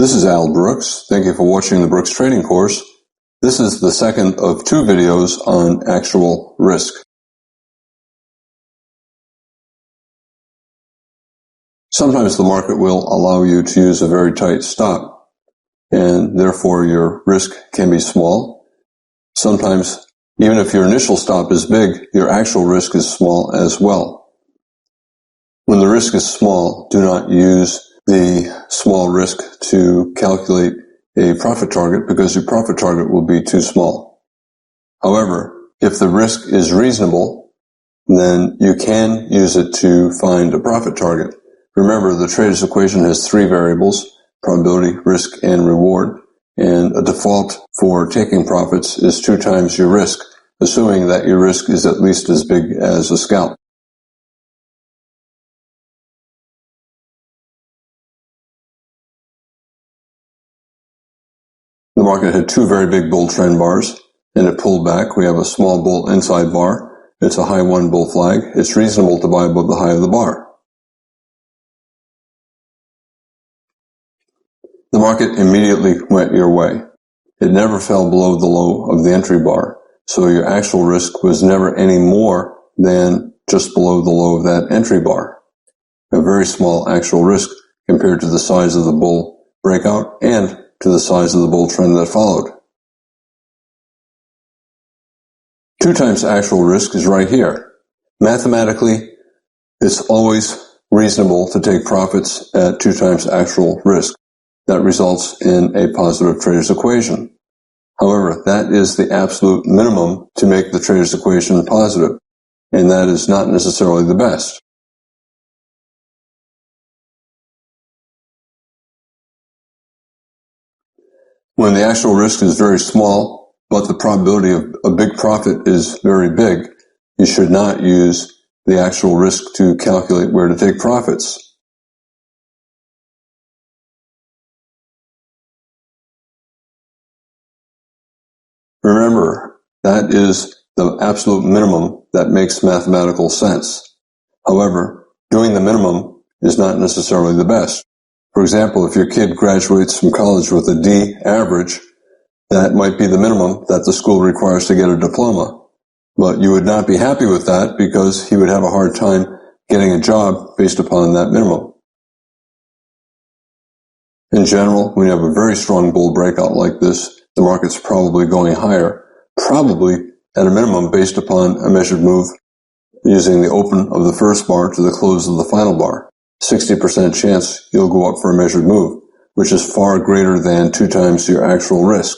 This is Al Brooks. Thank you for watching the Brooks Trading Course. This is the second of two videos on actual risk. Sometimes the market will allow you to use a very tight stop, and therefore your risk can be small. Sometimes, even if your initial stop is big, your actual risk is small as well. When the risk is small, do not use the small risk to calculate a profit target because your profit target will be too small. However, if the risk is reasonable, then you can use it to find a profit target. Remember, the trader's equation has three variables: probability, risk, and reward. And a default for taking profits is 2 times your risk, assuming that your risk is at least as big as a scalp. The market had two very big bull trend bars, and it pulled back. We have a small bull inside bar. It's a high 1 bull flag. It's reasonable to buy above the high of the bar. The market immediately went your way. It never fell below the low of the entry bar, so your actual risk was never any more than just below the low of that entry bar. A very small actual risk compared to the size of the bull breakout and to the size of the bull trend that followed. 2 times actual risk is right here. Mathematically, it's always reasonable to take profits at 2 times actual risk. That results in a positive trader's equation. However, that is the absolute minimum to make the trader's equation positive, and that is not necessarily the best. When the actual risk is very small, but the probability of a big profit is very big, you should not use the actual risk to calculate where to take profits. Remember, that is the absolute minimum that makes mathematical sense. However, doing the minimum is not necessarily the best. For example, if your kid graduates from college with a D average, that might be the minimum that the school requires to get a diploma. But you would not be happy with that because he would have a hard time getting a job based upon that minimum. In general, when you have a very strong bull breakout like this, the market's probably going higher, probably at a minimum based upon a measured move using the open of the first bar to the close of the final bar. 60% chance you'll go up for a measured move, which is far greater than 2 times your actual risk.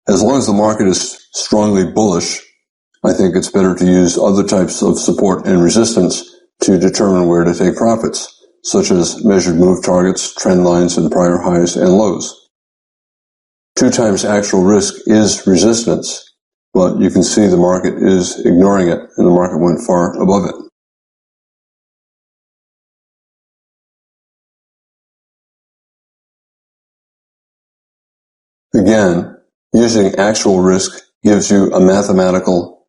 As long as the market is strongly bullish, I think it's better to use other types of support and resistance to determine where to take profits, such as measured move targets, trend lines, and prior highs and lows. 2 times actual risk is resistance, but you can see the market is ignoring it, and the market went far above it. Again, using actual risk gives you a mathematical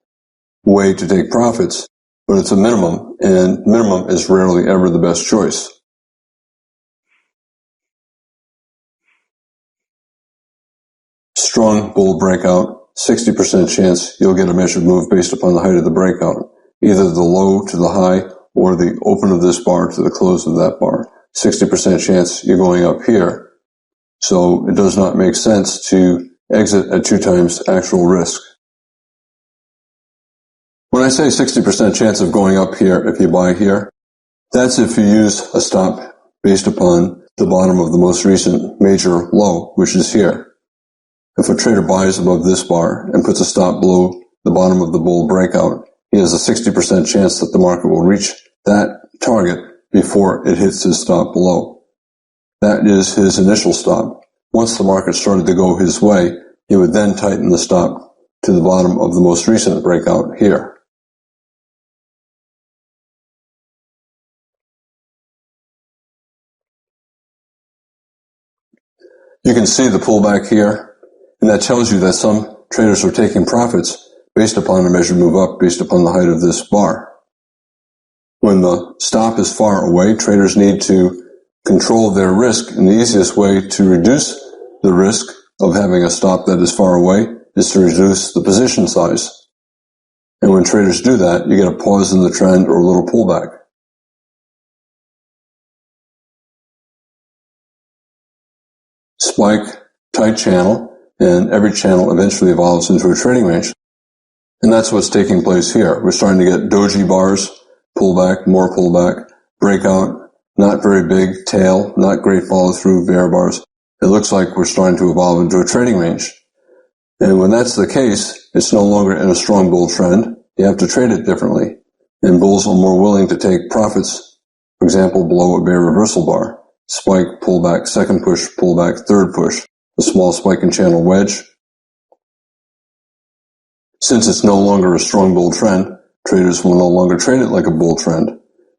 way to take profits, but it's a minimum, and minimum is rarely ever the best choice. Strong bull breakout, 60% chance you'll get a measured move based upon the height of the breakout, either the low to the high or the open of this bar to the close of that bar. 60% chance you're going up here. So it does not make sense to exit at 2 times actual risk. When I say 60% chance of going up here if you buy here, that's if you use a stop based upon the bottom of the most recent major low, which is here. If a trader buys above this bar and puts a stop below the bottom of the bull breakout, he has a 60% chance that the market will reach that target before it hits his stop below. That is his initial stop. Once the market started to go his way, he would then tighten the stop to the bottom of the most recent breakout here. You can see the pullback here, and that tells you that some traders are taking profits based upon a measured move up based upon the height of this bar. When the stop is far away, traders need to control their risk, and the easiest way to reduce the risk of having a stop that is far away is to reduce the position size. And when traders do that, you get a pause in the trend or a little pullback. Spike, tight channel, and every channel eventually evolves into a trading range. And that's what's taking place here. We're starting to get doji bars, pullback, more pullback, breakout, not very big, tail, not great follow through, bear bars. It looks like we're starting to evolve into a trading range. And when that's the case, it's no longer in a strong bull trend. You have to trade it differently. And bulls are more willing to take profits, for example, below a bear reversal bar. Spike, pullback, second push, pullback, third push, a small spike and channel wedge. Since it's no longer a strong bull trend, traders will no longer trade it like a bull trend.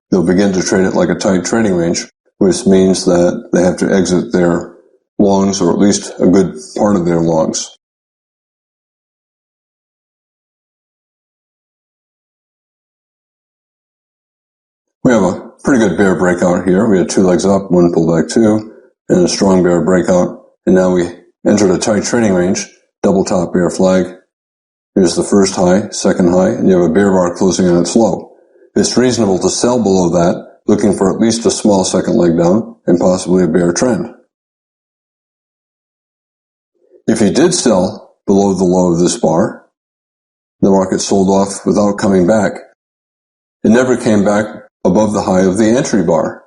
They'll begin to trade it like a tight trading range, which means that they have to exit their longs, or at least a good part of their longs. We have a pretty good bear breakout here. We had two legs up, one pullback two, and a strong bear breakout. And now we entered a tight trading range, double top bear flag. Here's the first high, second high, and you have a bear bar closing on its low. It's reasonable to sell below that, looking for at least a small second leg down and possibly a bear trend. If you did sell below the low of this bar, the market sold off without coming back. It never came back above the high of the entry bar.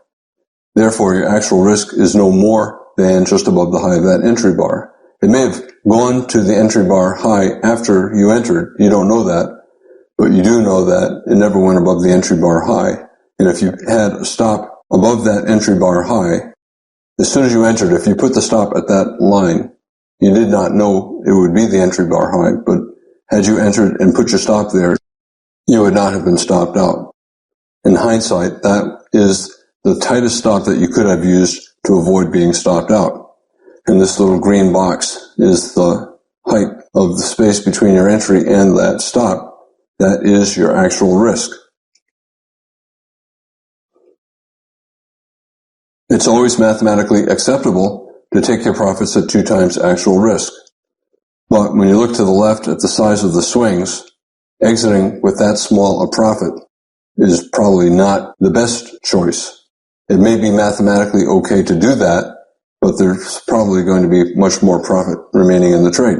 Therefore, your actual risk is no more than just above the high of that entry bar. It may have gone to the entry bar high after you entered. You don't know that, but you do know that it never went above the entry bar high. And if you had a stop above that entry bar high, as soon as you entered, if you put the stop at that line, you did not know it would be the entry bar high, but had you entered and put your stop there, you would not have been stopped out. In hindsight, that is the tightest stop that you could have used to avoid being stopped out. And this little green box is the height of the space between your entry and that stop. That is your actual risk. It's always mathematically acceptable to take your profits at 2 times actual risk. But when you look to the left at the size of the swings, exiting with that small a profit is probably not the best choice. It may be mathematically okay to do that, but there's probably going to be much more profit remaining in the trade.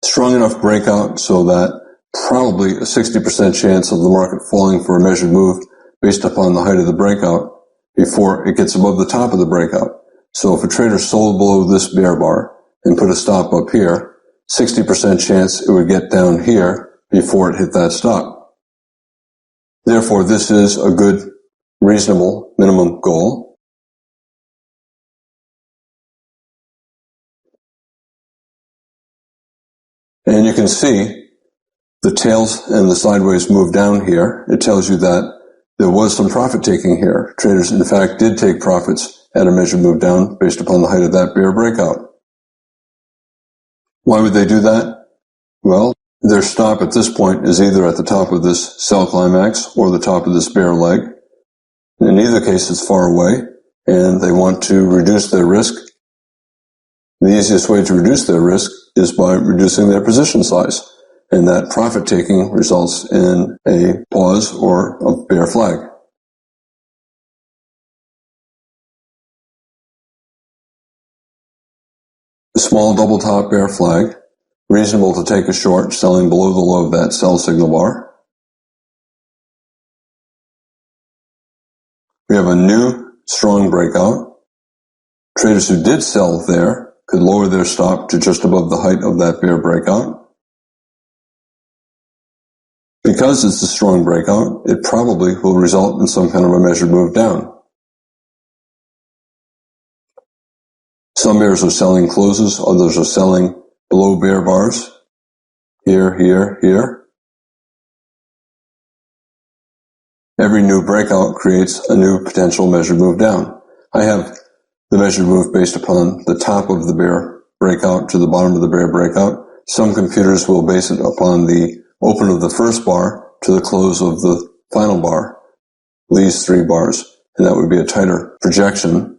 Strong enough breakout so that probably a 60% chance of the market falling for a measured move based upon the height of the breakout before it gets above the top of the breakout. So if a trader sold below this bear bar and put a stop up here, 60% chance it would get down here before it hit that stop. Therefore, this is a good, reasonable minimum goal. And you can see the tails and the sideways move down here. It tells you that there was some profit taking here. Traders, in fact, did take profits at a measured move down based upon the height of that bear breakout. Why would they do that? Well, their stop at this point is either at the top of this sell climax or the top of this bear leg. In either case, it's far away, and they want to reduce their risk. The easiest way to reduce their risk is by reducing their position size, and that profit taking results in a pause or a bear flag. A small double top bear flag, reasonable to take a short, selling below the low of that sell signal bar. We have a new strong breakout. Traders who did sell there could lower their stop to just above the height of that bear breakout. Because it's a strong breakout, it probably will result in some kind of a measured move down. Some bears are selling closes, others are selling below bear bars. Here, here, here. Every new breakout creates a new potential measured move down. I have the measured move based upon the top of the bear breakout to the bottom of the bear breakout. Some computers will base it upon the open of the first bar to the close of the final bar, these 3 bars, and that would be a tighter projection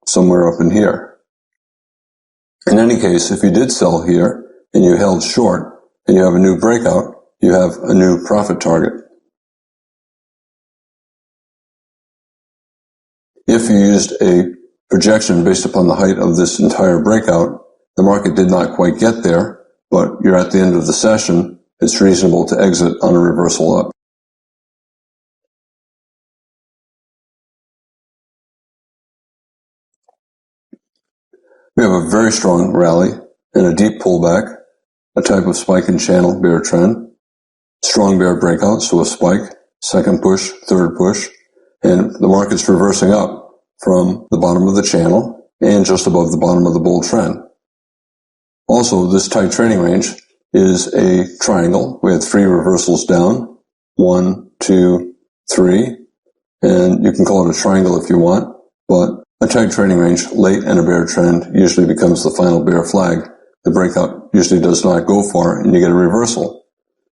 somewhere up in here. In any case, if you did sell here and you held short and you have a new breakout, you have a new profit target. If you used a projection based upon the height of this entire breakout, the market did not quite get there, but you're at the end of the session, it's reasonable to exit on a reversal up. We have a very strong rally and a deep pullback, a type of spike and channel bear trend, strong bear breakout, so a spike, second push, third push, and the market's reversing up from the bottom of the channel and just above the bottom of the bull trend. Also, this tight trading range is a triangle. We had 3 reversals down, 1, 2, 3, and you can call it a triangle if you want, but a tight trading range late in a bear trend usually becomes the final bear flag. The breakout usually does not go far and you get a reversal.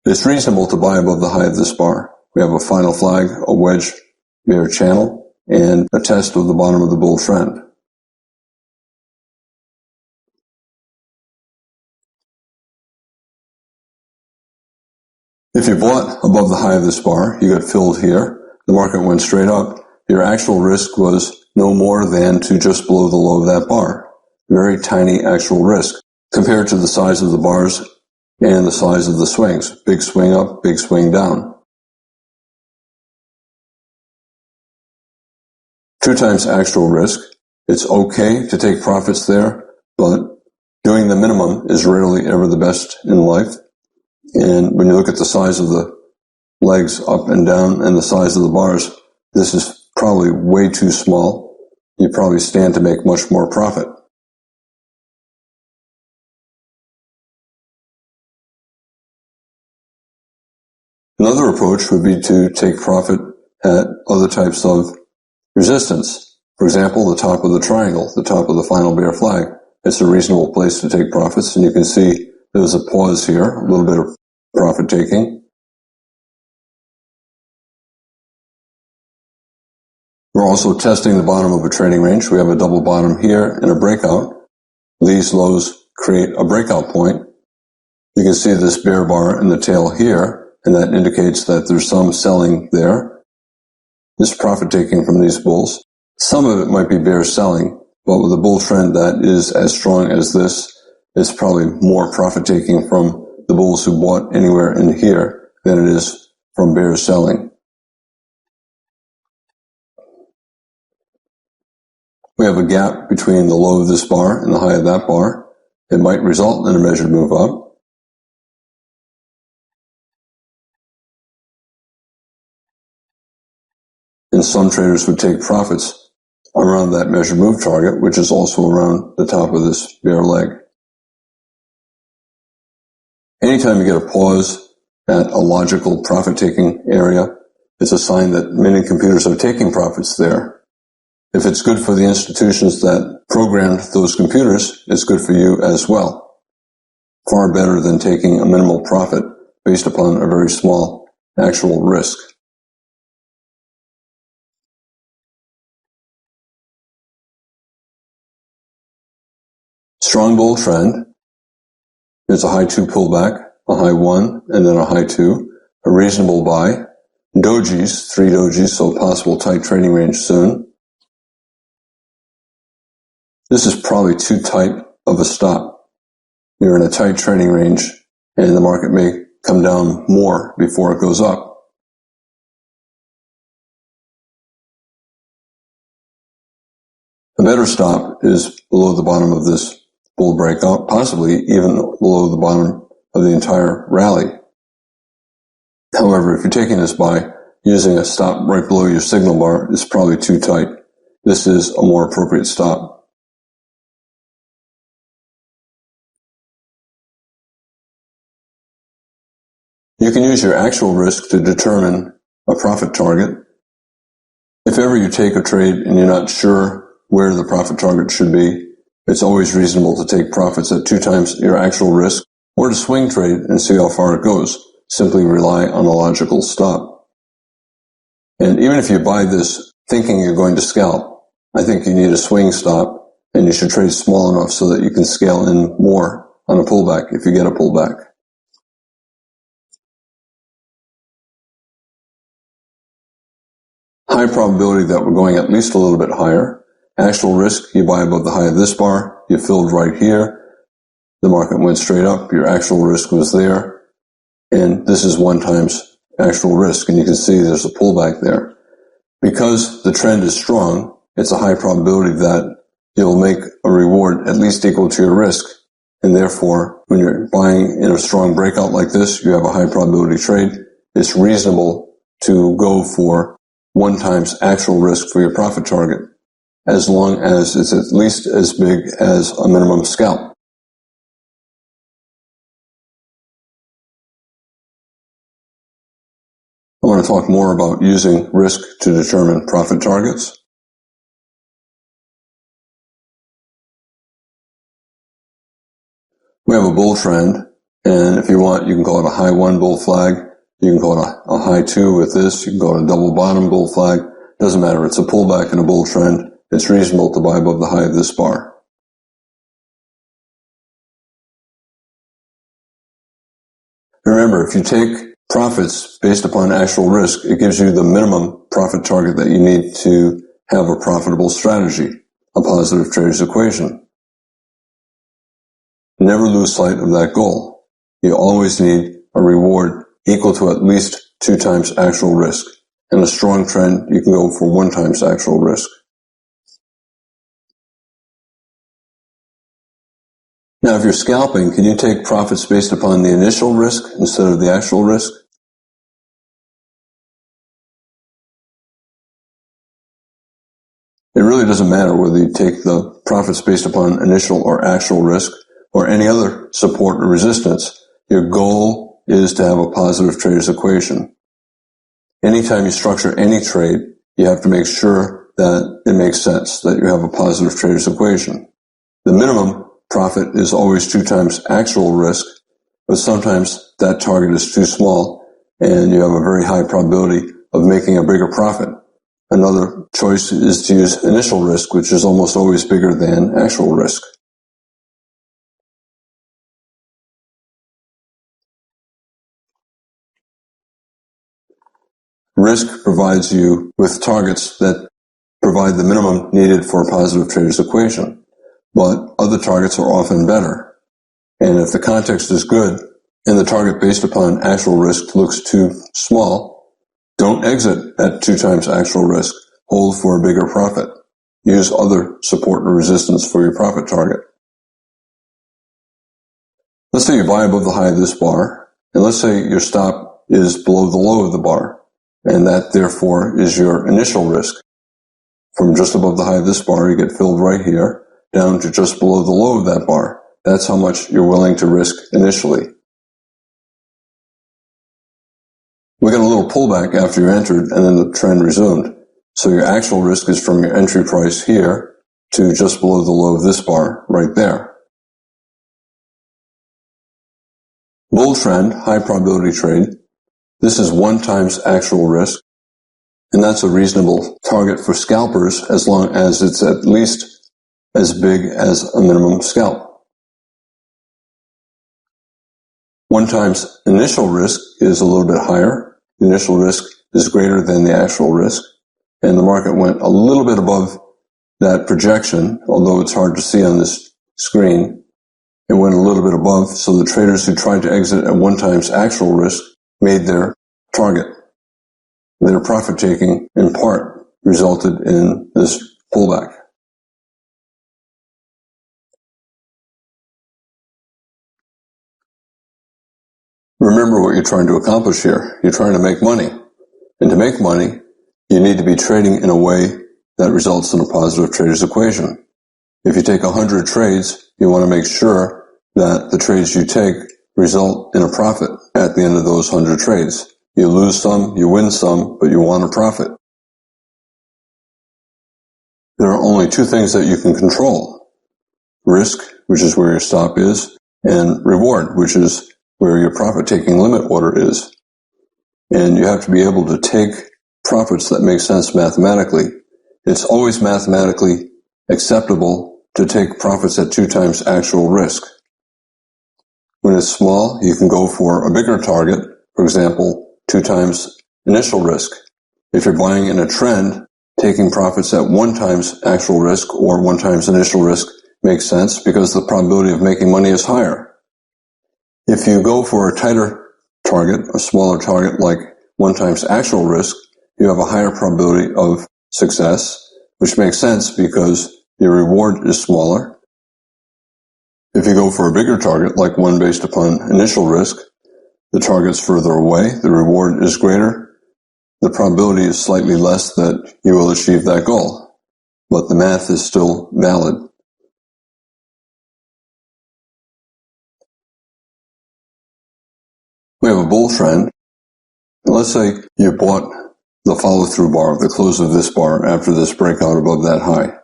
It's reasonable to buy above the high of this bar. We have a final flag, a wedge bear channel, and a test of the bottom of the bull trend. If you bought above the high of this bar, you got filled here, the market went straight up, your actual risk was no more than to just below the low of that bar. Very tiny actual risk compared to the size of the bars and the size of the swings. Big swing up, big swing down. 2 times actual risk. It's okay to take profits there, but doing the minimum is rarely ever the best in life. And when you look at the size of the legs up and down and the size of the bars, this is probably way too small. You probably stand to make much more profit. Another approach would be to take profit at other types of resistance. For example, the top of the triangle, the top of the final bear flag. It's a reasonable place to take profits, and you can see there's a pause here, a little bit of profit taking. We're also testing the bottom of a trading range. We have a double bottom here and a breakout. These lows create a breakout point. You can see this bear bar in the tail here, and that indicates that there's some selling there. This profit taking from these bulls. Some of it might be bear selling, but with a bull trend that is as strong as this, it's probably more profit taking from the bulls who bought anywhere in here than it is from bears selling. We have a gap between the low of this bar and the high of that bar. It might result in a measured move up. And some traders would take profits around that measured move target, which is also around the top of this bear leg. Anytime you get a pause at a logical profit-taking area, it's a sign that many computers are taking profits there. If it's good for the institutions that programmed those computers, it's good for you as well. Far better than taking a minimal profit based upon a very small actual risk. Strong bull trend. There's a high 2 pullback, a high 1, and then a high 2. A reasonable buy. Dojis, 3 dojis, so possible tight trading range soon. This is probably too tight of a stop. You're in a tight trading range, and the market may come down more before it goes up. A better stop is below the bottom of this bull breakout, possibly even below the bottom of the entire rally. However, if you're taking this buy, using a stop right below your signal bar is probably too tight. This is a more appropriate stop. You can use your actual risk to determine a profit target. If ever you take a trade and you're not sure where the profit target should be, it's always reasonable to take profits at 2 times your actual risk, or to swing trade and see how far it goes. simply rely on a logical stop. And even if you buy this thinking you're going to scalp, I think you need a swing stop, and you should trade small enough so that you can scale in more on a pullback if you get a pullback. High probability that we're going at least a little bit higher. Actual risk, you buy above the high of this bar, you filled right here. The market went straight up, your actual risk was there, and this is 1 times actual risk, and you can see there's a pullback there. Because the trend is strong, it's a high probability that you'll make a reward at least equal to your risk, and therefore, when you're buying in a strong breakout like this, you have a high probability trade. It's reasonable to go for 1 times actual risk for your profit target, as long as it's at least as big as a minimum scalp. I want to talk more about using risk to determine profit targets. We have a bull trend, and if you want, you can call it a high 1 bull flag. You can call it a high 2 with this. You can call it a double bottom bull flag. Doesn't matter. It's a pullback in a bull trend. It's reasonable to buy above the high of this bar. Remember, if you take profits based upon actual risk, it gives you the minimum profit target that you need to have a profitable strategy, a positive trader's equation. Never lose sight of that goal. You always need a reward equal to at least 2 times actual risk. In a strong trend, you can go for 1 times actual risk. Now, if you're scalping, can you take profits based upon the initial risk instead of the actual risk? It really doesn't matter whether you take the profits based upon initial or actual risk or any other support or resistance. Your goal is to have a positive trader's equation. Anytime you structure any trade, you have to make sure that it makes sense, that you have a positive trader's equation. The minimum profit is always 2 times actual risk, but sometimes that target is too small and you have a very high probability of making a bigger profit. Another choice is to use initial risk, which is almost always bigger than actual risk. Risk provides you with targets that provide the minimum needed for a positive trader's equation, but other targets are often better. And if the context is good and the target based upon actual risk looks too small, don't exit at 2 times actual risk. Hold for a bigger profit. Use other support and resistance for your profit target. Let's say you buy above the high of this bar, and let's say your stop is below the low of the bar, and that therefore is your initial risk. From just above the high of this bar, you get filled right here, down to just below the low of that bar. That's how much you're willing to risk initially. We got a little pullback after you entered, and then the trend resumed. So your actual risk is from your entry price here to just below the low of this bar right there. Bull trend, high probability trade. This is 1 times actual risk, and that's a reasonable target for scalpers as long as it's at least as big as a minimum scalp. 1 times initial risk is a little bit higher. The initial risk is greater than the actual risk, and the market went a little bit above that projection, although it's hard to see on this screen. It went a little bit above, so the traders who tried to exit at 1 times actual risk made their target. Their profit taking, in part, resulted in this pullback. Remember what you're trying to accomplish here. You're trying to make money. And to make money, you need to be trading in a way that results in a positive trader's equation. If you take 100 trades, you want to make sure that the trades you take result in a profit at the end of those 100 trades. You lose some, you win some, but you want a profit. There are only 2 things that you can control. Risk, which is where your stop is, and reward, which is where your profit-taking limit order is. And you have to be able to take profits that make sense mathematically. It's always mathematically acceptable to take profits at 2 times actual risk. When it's small, you can go for a bigger target, for example, 2 times initial risk. If you're buying in a trend, taking profits at 1 times actual risk or 1 times initial risk makes sense because the probability of making money is higher. If you go for a tighter target, a smaller target like 1 times actual risk, you have a higher probability of success, which makes sense because your reward is smaller. If you go for a bigger target, like one based upon initial risk, the target's further away, the reward is greater, the probability is slightly less that you will achieve that goal, but the math is still valid. We have a bull trend. Let's say you bought the follow-through bar, the close of this bar after this breakout above that high.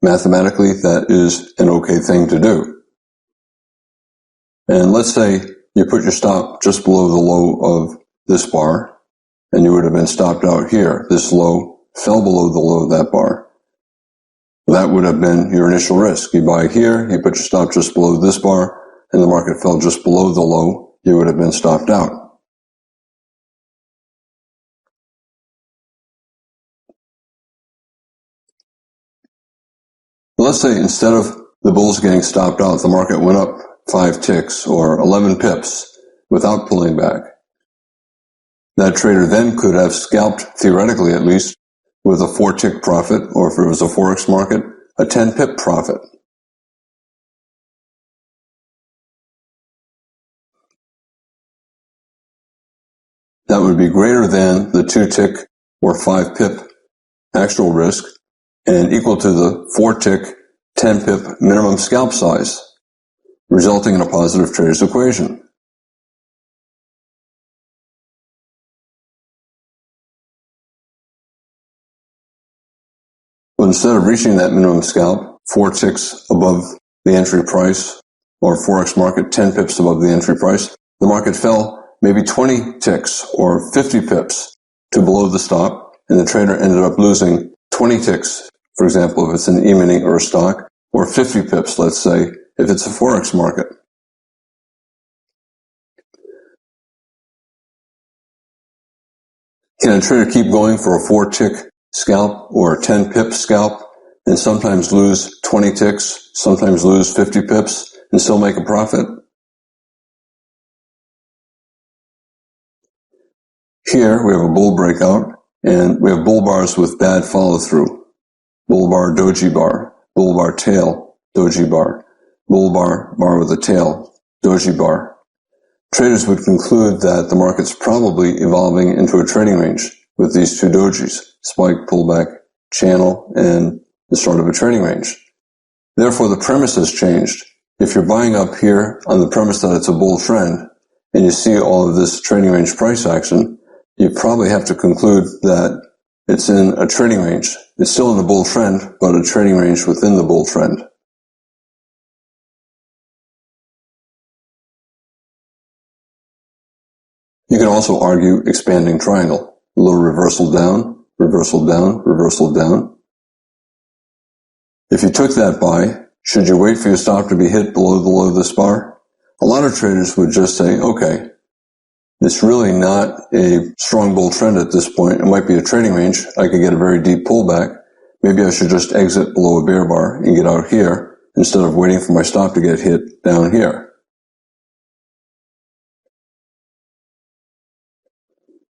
Mathematically, that is an okay thing to do. And let's say you put your stop just below the low of this bar, and you would have been stopped out here. This low fell below the low of that bar. That would have been your initial risk. You buy here, you put your stop just below this bar, and the market fell just below the low, you would have been stopped out. Let's say instead of the bulls getting stopped out, the market went up 5 ticks or 11 pips without pulling back. That trader then could have scalped, theoretically at least, with a 4-tick profit, or if it was a Forex market, a 10-pip profit. That would be greater than the 2-tick or 5-pip actual risk and equal to the 4-tick, 10-pip minimum scalp size, resulting in a positive trader's equation. But instead of reaching that minimum scalp, 4 ticks above the entry price, or Forex market 10 pips above the entry price, the market fell maybe 20 ticks or 50 pips to below the stop, and the trader ended up losing 20 ticks, for example, if it's an E-mini or a stock, or 50 pips, let's say, if it's a Forex market. Can a trader keep going for a 4-tick scalp or a 10-pip scalp and sometimes lose 20 ticks, sometimes lose 50 pips, and still make a profit? Here we have a bull breakout, and we have bull bars with bad follow-through. Bull bar, doji bar, bull bar tail, doji bar, bull bar, bar with a tail, doji bar. Traders would conclude that the market's probably evolving into a trading range with these 2 dojis, spike, pullback, channel, and the start of a trading range. Therefore, the premise has changed. If you're buying up here on the premise that it's a bull trend, and you see all of this trading range price action, you probably have to conclude that it's in a trading range. It's still in the bull trend, but a trading range within the bull trend. You can also argue expanding triangle. A little reversal down, reversal down, reversal down. If you took that buy, should you wait for your stop to be hit below the low of this bar? A lot of traders would just say, okay, it's really not a strong bull trend at this point. It might be a trading range. I could get a very deep pullback. Maybe I should just exit below a bear bar and get out here instead of waiting for my stop to get hit down here.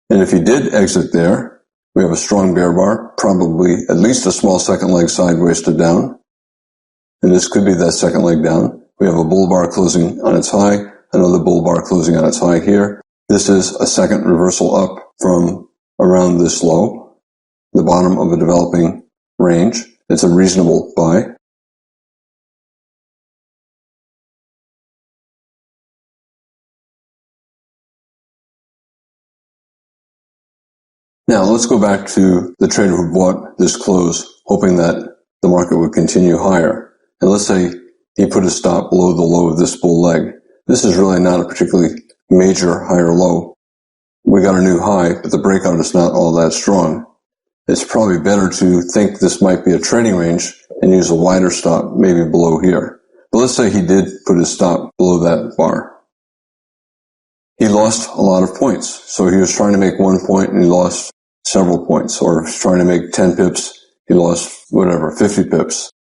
And if you did exit there, we have a strong bear bar, probably at least a small second leg sideways to down. And this could be that second leg down. We have a bull bar closing on its high, another bull bar closing on its high here. This is a second reversal up from around this low, the bottom of a developing range. It's a reasonable buy. Now let's go back to the trader who bought this close, hoping that the market would continue higher. And let's say he put a stop below the low of this bull leg. This is really not a particularly major higher low. We got a new high, but the breakout is not all that strong. It's probably better to think this might be a trading range and use a wider stop, maybe below here. But let's say he did put his stop below that bar. He lost a lot of points. So he was trying to make 1 point and he lost several points, or he was trying to make 10 pips, he lost 50 pips.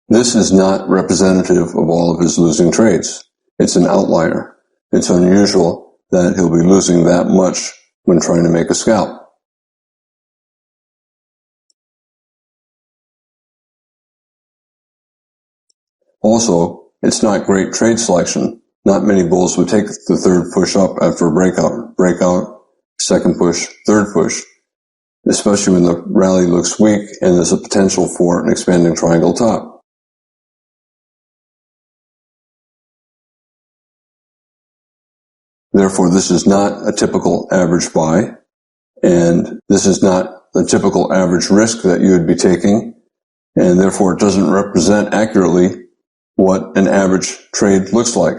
This is not representative of all of his losing trades. It's an outlier. It's unusual that he'll be losing that much when trying to make a scalp. Also, it's not great trade selection. Not many bulls would take the third push up after a breakout, second push, third push, especially when the rally looks weak and there's a potential for an expanding triangle top. Therefore, this is not a typical average buy, and this is not the typical average risk that you would be taking, and therefore it doesn't represent accurately what an average trade looks like.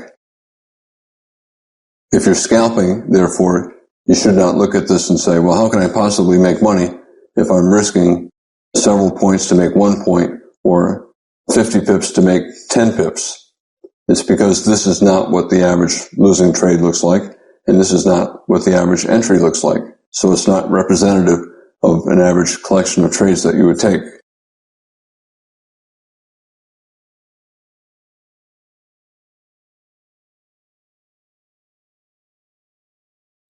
If you're scalping, therefore, you should not look at this and say, well, how can I possibly make money if I'm risking several points to make 1 point or 50 pips to make 10 pips? It's because this is not what the average losing trade looks like, and this is not what the average entry looks like. So it's not representative of an average collection of trades that you would take.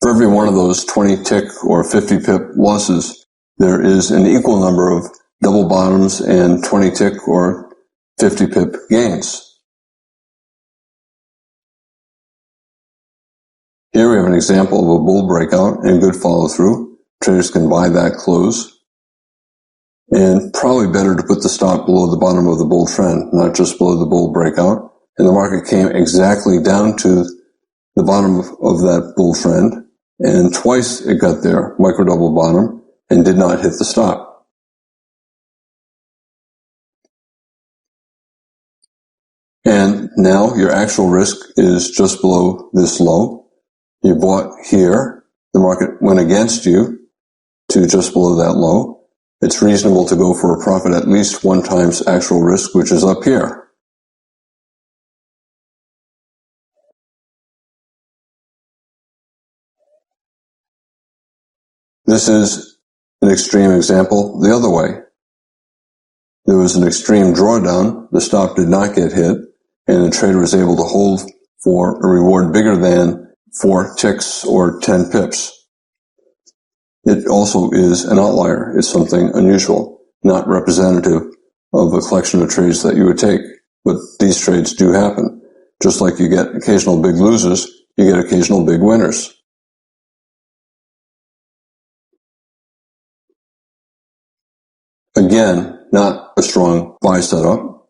For every one of those 20 tick or 50 pip losses, there is an equal number of double bottoms and 20 tick or 50 pip gains. Here we have an example of a bull breakout and good follow through. Traders can buy that close. And probably better to put the stop below the bottom of the bull trend, not just below the bull breakout. And the market came exactly down to the bottom of that bull trend. And twice it got there, micro double bottom, and did not hit the stop. And now your actual risk is just below this low. You bought here, the market went against you to just below that low. It's reasonable to go for a profit at least 1 times actual risk, which is up here. This is an extreme example the other way. There was an extreme drawdown, the stop did not get hit, and the trader was able to hold for a reward bigger than 4 ticks or 10 pips. It also is an outlier. It's something unusual, not representative of a collection of trades that you would take. But these trades do happen. Just like you get occasional big losers, you get occasional big winners. Again, not a strong buy setup.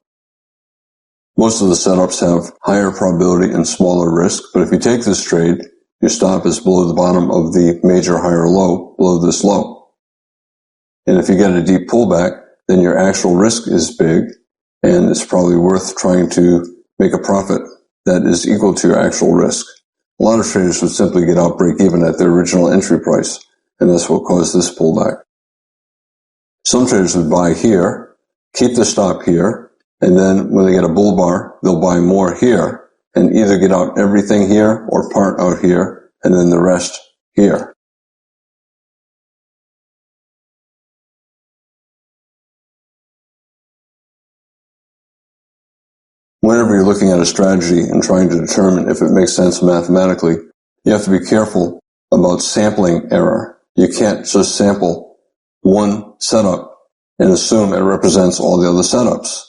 Most of the setups have higher probability and smaller risk, but if you take this trade, your stop is below the bottom of the major higher low, below this low. And if you get a deep pullback, then your actual risk is big, and it's probably worth trying to make a profit that is equal to your actual risk. A lot of traders would simply get out break even at their original entry price, and that's what caused this pullback. Some traders would buy here, keep the stop here, and then when they get a bull bar, they'll buy more here and either get out everything here or part out here and then the rest here. Whenever you're looking at a strategy and trying to determine if it makes sense mathematically, you have to be careful about sampling error. You can't just sample one setup and assume it represents all the other setups,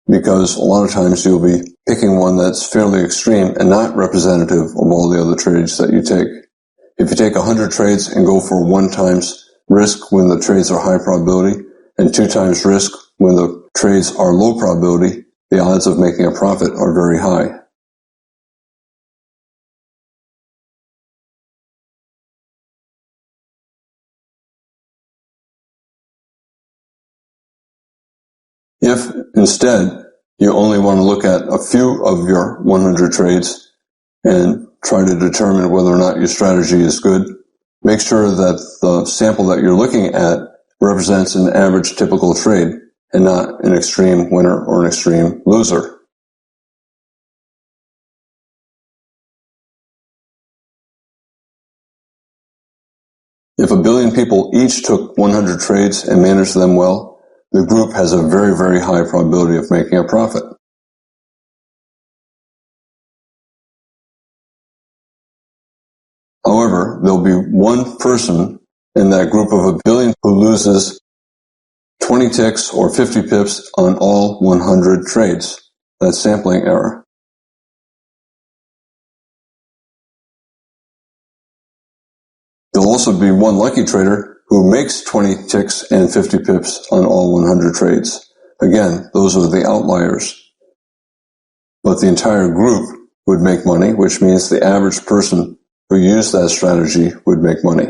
because a lot of times you'll be picking one that's fairly extreme and not representative of all the other trades that you take. If you take 100 trades and go for 1 times risk when the trades are high probability and 2 times risk when the trades are low probability, the odds of making a profit are very high. If instead you only want to look at a few of your 100 trades and try to determine whether or not your strategy is good. Make sure that the sample that you're looking at represents an average typical trade and not an extreme winner or an extreme loser. If 1 billion people each took 100 trades and managed them well, the group has a very, very high probability of making a profit. However, there'll be one person in that group of 1 billion who loses 20 ticks or 50 pips on all 100 trades. That's sampling error. There'll also be one lucky trader who makes 20 ticks and 50 pips on all 100 trades. Again, those are the outliers. But the entire group would make money, which means the average person who used that strategy would make money.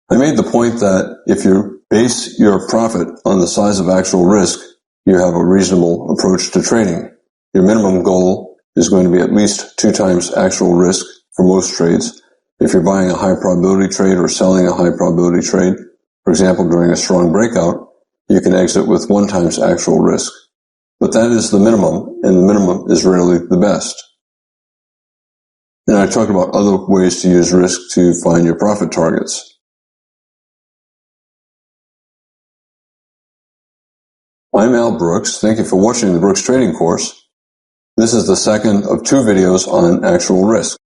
I made the point that if you base your profit on the size of actual risk, you have a reasonable approach to trading. Your minimum goal is going to be at least 2 times actual risk for most trades. If you're buying a high probability trade or selling a high probability trade, for example, during a strong breakout, you can exit with 1 times actual risk. But that is the minimum, and the minimum is rarely the best. And I talked about other ways to use risk to find your profit targets. I'm Al Brooks. Thank you for watching the Brooks Trading Course. This is the second of 2 videos on actual risk.